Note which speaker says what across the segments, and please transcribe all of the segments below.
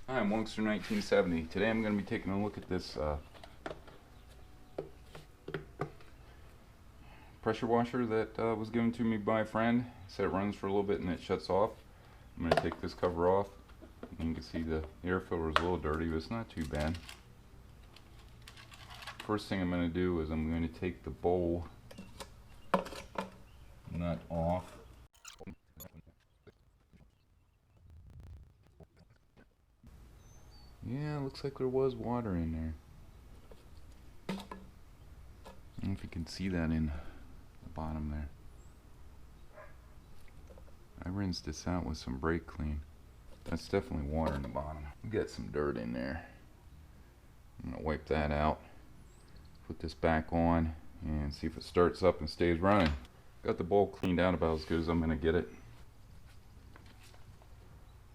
Speaker 1: Hi, I'm Wongster 1970. Today I'm going to be taking a look at this pressure washer that was given to me by a friend. He said it runs for a little bit and it shuts off. I'm going to take this cover off. And you can see the air filter is a little dirty, but it's not too bad. First thing I'm going to do is I'm going to take the bowl nut off. Yeah, looks like there was water in there. I don't know if you can see that in the bottom there. I rinsed this out with some brake clean. That's definitely water in the bottom. We got some dirt in there. I'm gonna wipe that out. Put this back on and see if it starts up and stays running. Got the bowl cleaned out about as good as I'm gonna get it.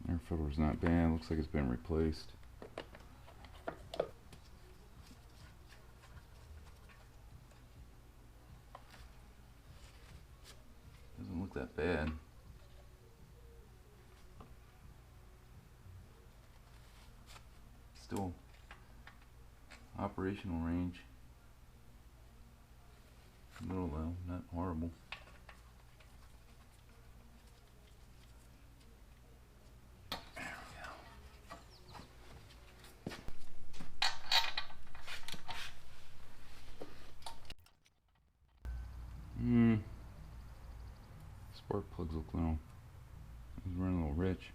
Speaker 1: Air filter's not bad. Looks like it's been replaced. Doesn't look that bad. Still operational range. A little low, not horrible. There we go. Spark plugs look little. He's running a little rich.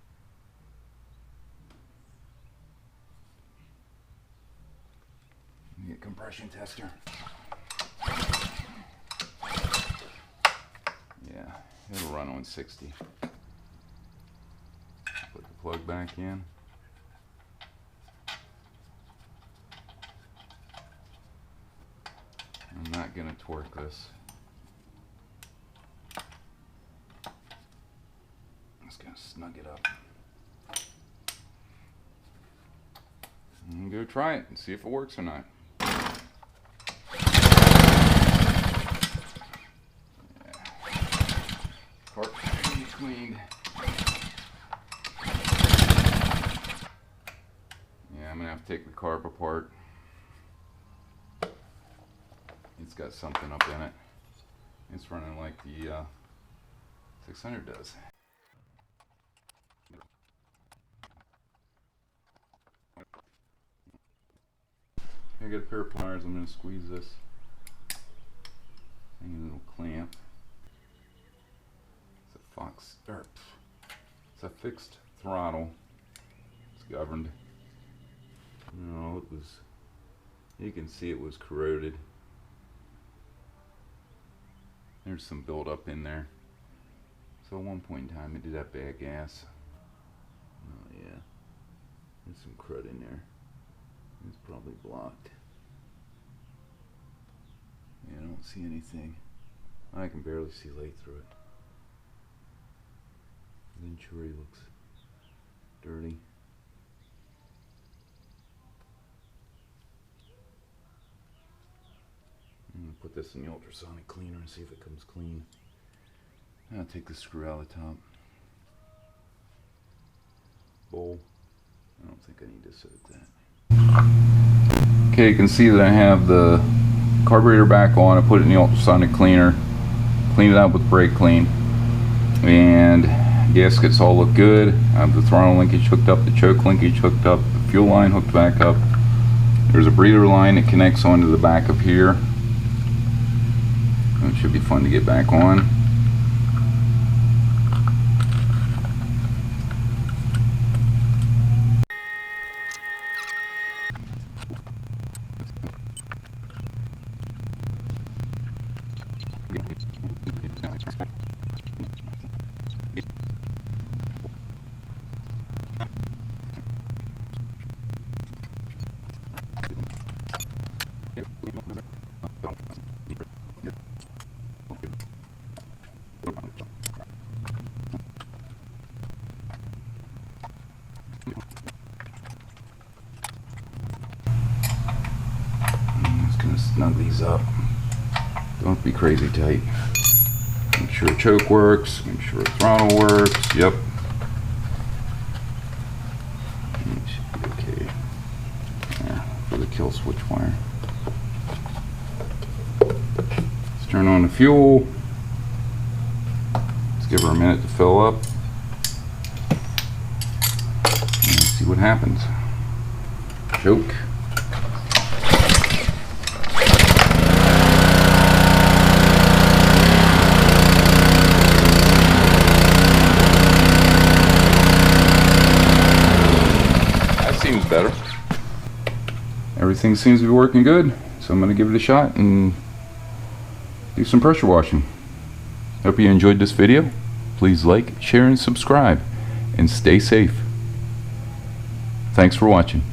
Speaker 1: Get a compression tester. Yeah, it'll run on 60. Put the plug back in. I'm not gonna torque this. I'm just gonna snug it up. And go try it and see if it works or not. Carburetor cleaned. Yeah, I'm gonna have to take the carb apart. It's got something up in it. It's running like the 600 does. I got a pair of pliers. I'm gonna squeeze this. And a little clamp. It's a fixed throttle. It's governed. No, it was. You can see it was corroded. There's some buildup in there. So at one point in time, it did have bad gas. Oh yeah, there's some crud in there. It's probably blocked. Yeah, I don't see anything. I can barely see light through it. Venturi looks dirty. I'm gonna put this in the ultrasonic cleaner and see if it comes clean. I'll take the screw out of the top. Bowl. I don't think I need to set that. Okay, you can see that I have the carburetor back on. I put it in the ultrasonic cleaner, cleaned it out with brake clean, and gaskets all look good. I have the throttle linkage hooked up, the choke linkage hooked up, the fuel line hooked back up. There's a breather line that connects onto the back of here. It should be fun to get back on. Snug these up. Don't be crazy tight. Make sure choke works. Make sure throttle works. Yep. kill switch wire. Let's turn on the fuel. Let's give her a minute to fill up. And see what happens. Choke. Seems better. Everything seems to be working good, so I'm going to give it a shot and do some pressure washing. Hope you enjoyed this video. Please like, share, and subscribe, and stay safe. Thanks for watching.